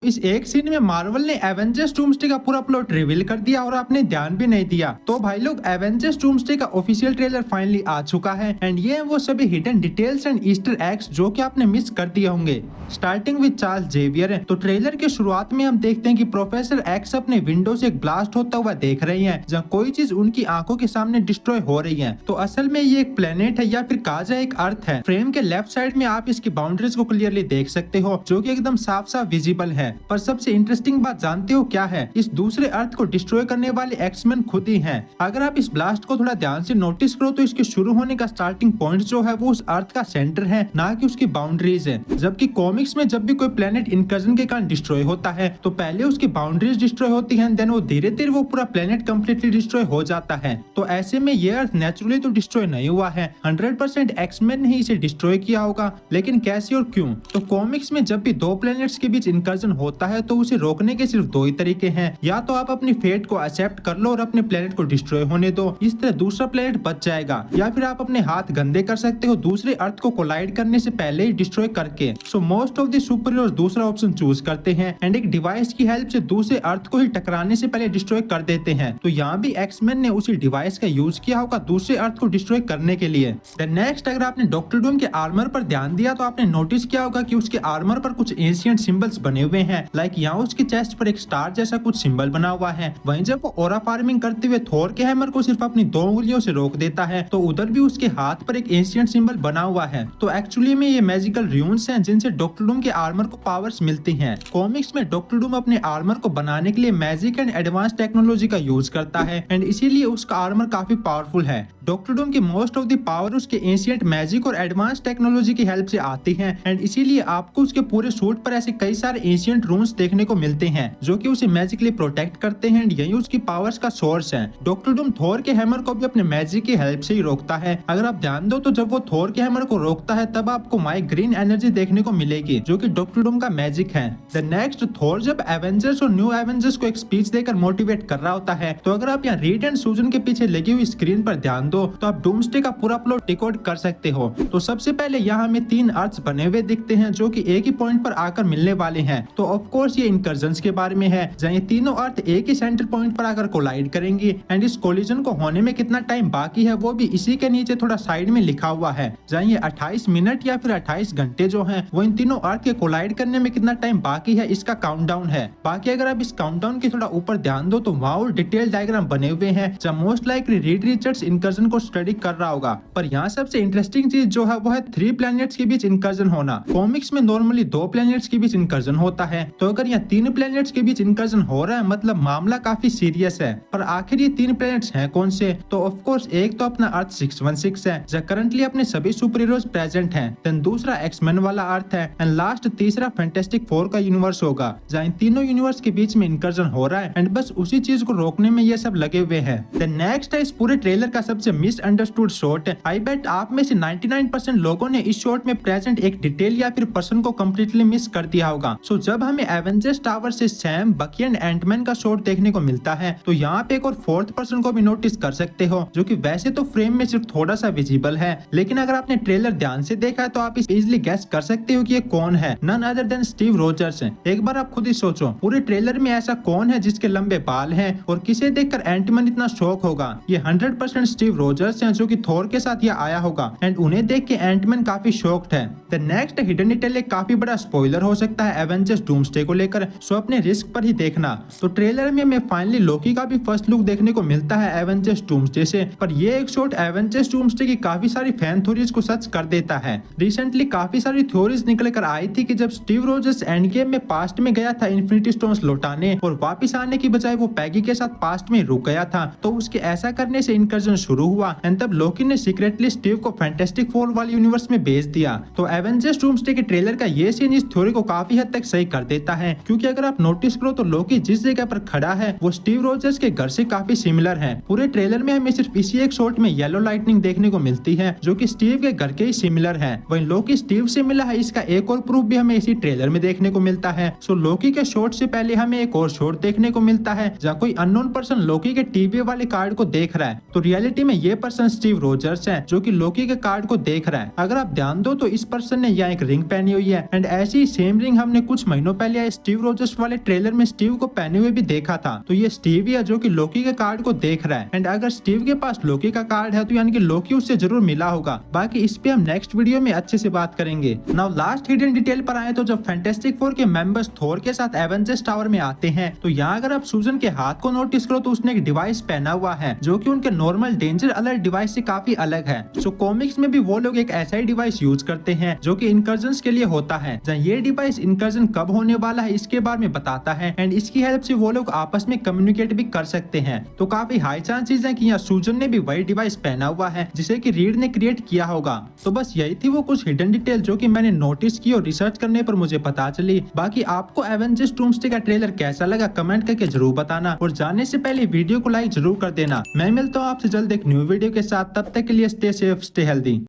इस एक सीन में मार्वल ने एवेंजर्स डूम्सडे का पूरा प्लॉट रिवील कर दिया और आपने ध्यान भी नहीं दिया। तो भाई लोग, एवेंजर्स डूम्सडे का ऑफिशियल ट्रेलर फाइनली आ चुका है एंड ये है वो सभी hidden details and Easter eggs जो कि आपने मिस कर दिए होंगे। स्टार्टिंग विद चार्ल्स जेवियर है। तो ट्रेलर के शुरुआत में हम देखते हैं कि प्रोफेसर एक्स अपने विंडो से एक ब्लास्ट होता हुआ देख रही हैं, जहां कोई चीज उनकी आंखों के सामने डिस्ट्रॉय हो रही है। तो असल में ये एक प्लेनेट है या फिर कहा जाए एक अर्थ है। फ्रेम के लेफ्ट साइड में आप इसकी बाउंड्रीज को क्लियरली देख सकते हो जो कि एकदम साफ साफ विजिबल है। पर सबसे इंटरेस्टिंग बात जानते हो क्या है? इस दूसरे अर्थ को डिस्ट्रॉय करने वाले एक्समैन खुद ही हैं। अगर आप इस ब्लास्ट को थोड़ा ध्यान से नोटिस करो तो इसके शुरू होने का स्टार्टिंग पॉइंट जो है वो उस अर्थ का सेंटर है, ना कि उसकी बाउंड्रीज है। जबकि कॉमिक्स में जब भी कोई प्लेनेट इनकर्जन के कारण डिस्ट्रॉय होता है तो पहले उसकी बाउंड्रीज डिस्ट्रॉय होती है, देन वो धीरे धीरे वो पूरा प्लेनेट कम्प्लीटली डिस्ट्रॉय हो जाता है। तो ऐसे में ये अर्थ नेचुरली तो डिस्ट्रॉय नहीं हुआ है, 100% एक्समैन ने ही इसे डिस्ट्रॉय किया होगा। लेकिन कैसे और क्यों? तो कॉमिक्स में जब भी दो प्लेनेट्स के बीच इनकर्जन होता है तो उसे रोकने के सिर्फ दो ही तरीके हैं। या तो आप अपनी फेट को एक्सेप्ट कर लो और अपने प्लेनेट को डिस्ट्रॉय होने दो, इस तरह दूसरा प्लेनेट बच जाएगा। या फिर आप अपने हाथ गंदे कर सकते हो दूसरे अर्थ को कोलाइड करने से पहले ही डिस्ट्रॉय करके। So most of the super heroes दूसरा ऑप्शन चूज करते हैं एंड एक डिवाइस की हेल्प से दूसरे अर्थ को ही टकराने से पहले डिस्ट्रॉय कर देते हैं। तो यहाँ भी एक्समैन ने उसी डिवाइस का यूज किया होगा दूसरे अर्थ को डिस्ट्रॉय करने के लिए। नेक्स्ट, अगर आपने डॉक्टर डूम के आर्मर पर ध्यान दिया तो आपने नोटिस किया होगा कि उसके आर्मर पर कुछ एंशिएंट सिंबल्स बने हुए हैं। लाइक यहाँ उसकी चेस्ट पर एक स्टार जैसा कुछ सिंबल बना हुआ है। वहीं जब वो ऑरा फार्मिंग करते हुए थोर के हैमर को सिर्फ अपनी दो उंगलियों से रोक देता है तो उधर भी उसके हाथ पर एक एंशिएंट सिंबल बना हुआ है। तो एक्चुअली में ये मैजिकल रून्स हैं जिनसे डॉक्टर डूम के आर्मर को पावर्स मिलती हैं। कॉमिक्स में डॉक्टर डूम अपने आर्मर को बनाने के लिए मैजिक एंड एडवांस टेक्नोलॉजी का यूज करता है एंड इसीलिए उसका आर्मर काफी पावरफुल है। डॉक्टर डूम की मोस्ट ऑफ द पावर उसके एंशिएंट मैजिक और एडवांस टेक्नोलॉजी की हेल्प से आती है एंड इसीलिए आपको उसके पूरे सूट पर ऐसे कई सारे एंशिएंट रून्स देखने को मिलते हैं जो कि उसे मैजिकली प्रोटेक्ट करते हैं एंड यही उसकी पावर्स का सोर्स है। डॉक्टर डूम थोर के हैमर को भी अपने मैजिक की हेल्प से ही रोकता है। अगर आप ध्यान दो तो जब वो थोर के हैमर को रोकता है तब आपको माई ग्रीन एनर्जी देखने को मिलेगी जो कि डॉक्टर डूम का मैजिक है। द नेक्स्ट, थोर जब एवेंजर्स और न्यू एवेंजर्स को एक स्पीच देकर मोटिवेट कर रहा होता है तो अगर आप यहाँ रीड एंड सूजन के पीछे लगी हुई स्क्रीन पर ध्यान दो तो आप डूम्सडे का पूरा प्लॉट डिकोड कर सकते हो। तो सबसे पहले यहाँ हमें 3 अर्थ्स बने हुए दिखते हैं जो कि एक ही पॉइंट पर आकर मिलने वाले हैं। तो ऑफ कोर्स ये इनकर्जन्स के बारे में है जहाँ ये तीनों अर्थ एक ही सेंटर पॉइंट पर आकर कोलाइड करेंगी एंड इस कोलिजन को होने में कितना टाइम बाकी है वो भी इसी के नीचे थोड़ा साइड में लिखा हुआ है। जहाँ ये 28 मिनट या फिर 28 घंटे जो हैं वो इन तीनों अर्थ के कोलाइड करने में कितना टाइम बाकी है इसका काउंटडाउन है। बाकी अगर आप इस काउंटडाउन के थोड़ा ऊपर ध्यान दो तो वहाँ डिटेल डायग्राम बने हुए हैं जहाँ most likely Reed Richards incursion को स्टडी कर रहा होगा। पर यहाँ सबसे इंटरेस्टिंग चीज जो है वो है 3 प्लैनेट्स के बीच इनकर्जन होना। कॉमिक्स में नॉर्मली 2 प्लैनेट्स के बीच इनकर्जन होता है, तो अगर यहाँ 3 प्लैनेट्स के बीच इनकर्जन हो रहा है मतलब मामला काफी सीरियस है। पर आखिर ये 3 प्लैनेट्स हैं कौन से? तो ऑफ कोर्स एक तो अपना अर्थ 616 है जहाँ करंटली अपने सभी सुपर हीरोज प्रेजेंट हैं। देन दूसरा एक्समैन वाला अर्थ है एंड लास्ट तीसरा फैंटास्टिक 4 का यूनिवर्स होगा जहाँ इन तीनों यूनिवर्स के बीच में इनकर्जन हो रहा है एंड बस उसी चीज को रोकने में ये सब लगे हुए हैं। देन नेक्स्ट है इस पूरे ट्रेलर का सबसे मिसअंडरस्टूड शॉट। आई बेट आप में से 99% लोगों ने इस शॉट में प्रेजेंट एक डिटेल या फिर पर्सन को कम्प्लीटली मिस कर दिया होगा। सो जब हमें एवेंजर्स टावर से सैम, बकी एंड एंटमैन का शॉट देखने को मिलता है तो यहाँ पे एक और 4th पर्सन को भी नोटिस कर सकते हो जो कि वैसे तो फ्रेम में सिर्फ थोड़ा सा विजिबल है, लेकिन अगर आपने ट्रेलर ध्यान से देखा है तो आप इजिली गेस कर सकते हो कि ये कौन है। None other than Steve Rogers है। एक बार आप खुद ही सोचो पूरे ट्रेलर में ऐसा कौन है जिसके लंबे बाल हैं और किसे देखकर एंटमैन इतना शॉक होगा? ये 100% स्टीव रोजर्स हैं जो कि थोर के साथ ये आया होगा एंड उन्हें देख के एंटमैन काफी शॉक्ड है। द नेक्स्ट हिडन डिटेल एक काफी बड़ा स्पॉइलर हो सकता है एवेंजर्स डूम्सडे को लेकर, सो अपने रिस्क पर ही देखना। तो ट्रेलर में हमें फाइनली लोकी का भी फर्स्ट लुक देखने को मिलता है एवेंजर्स डूम्सडे से, पर ये एक शॉट एवेंजर्स डूम्सडे की काफी सारी फैन थ्योरीज को सच कर देता है। रिसेंटली काफी सारी थ्योरीज निकल कर आई थी कि जब स्टीव रोजर्स एंड गेम में पास्ट में गया था इन्फिनिटी स्टोन्स लौटाने और वापिस आने की बजाय वो पैगी के साथ पास्ट में रुक गया था, तो उसके ऐसा करने से इनकर्जन शुरू हुआ एंड तब लोकी ने सीक्रेटली स्टीव को फैंटास्टिक 4 वाले यूनिवर्स में भेज दिया। तो एवेंजर्स डूम्सडे के ट्रेलर का ये सीन इस थ्योरी को काफी हद तक सही कर देता है, क्योंकि अगर आप नोटिस करो तो लोकी जिस जगह पर खड़ा है वो स्टीव रोजर्स के घर से काफी सिमिलर है। पूरे ट्रेलर में हमें सिर्फ इसी एक शॉट में येलो लाइटनिंग देखने को मिलती है जो कि स्टीव के घर के ही सिमिलर है। वहीं लोकी स्टीव से मिला है इसका एक और प्रूफ भी हमें इसी ट्रेलर में देखने को मिलता है। सो लोकी के शॉट से पहले हमें एक और शॉट देखने को मिलता है जहाँ कोई अननोन पर्सन लोकी के टीवी वाले कार्ड को देख रहा है। तो रियलिटी में ये पर्सन स्टीव रोजर्स है जो कि लोकी के कार्ड को देख रहा है। अगर आप ध्यान दो तो इस पर्सन ने यहाँ एक रिंग पहनी हुई है एंड ऐसी सेम रिंग हमने कुछ महीनों दिनों पहले आए स्टीव रोजर्स वाले ट्रेलर में स्टीव को पहने हुए भी देखा था। तो ये स्टीव ही है जो कि लोकी के कार्ड को देख रहा है। एंड अगर स्टीव के पास लोकी का कार्ड है तो यानी कि लोकी उससे जरूर मिला होगा। बाकी इस पे हम नेक्स्ट वीडियो में अच्छे से बात करेंगे। नाउ लास्ट हिडन डिटेल पर आए तो जब फैंटास्टिक फोर के मेंबर्स थोर के साथ एवेंजर्स टावर में आते हैं तो यहाँ अगर आप सूजन के हाथ को नोटिस करो तो उसने एक डिवाइस पहना हुआ है जो कि उनके नॉर्मल डेंजर अलर्ट डिवाइस से काफी अलग है। सो कॉमिक्स में भी वो लोग एक ऐसा ही डिवाइस यूज करते हैं जो कि इनकर्जन के लिए होता है। जहाँ ये डिवाइस इनकर्जन कब होने वाला है इसके बारे में बताता है एंड इसकी हेल्प से वो लोग आपस में कम्युनिकेट भी कर सकते हैं। तो काफी हाई चांसेस है कि यहाँ सूजन ने भी वही डिवाइस पहना हुआ है जिसे कि रीड ने क्रिएट किया होगा। तो बस यही थी वो कुछ हिडन डिटेल जो कि मैंने नोटिस की और रिसर्च करने पर मुझे पता चली। बाकी आपको एवेंजर्स डूम्सडे का ट्रेलर कैसा लगा कमेंट करके जरूर बताना और जाने से पहले वीडियो को लाइक जरूर कर देना। मैं मिलता हूँ आपसे जल्द एक न्यू वीडियो के साथ, तब तक के लिए स्टे सेफ स्टे हेल्दी।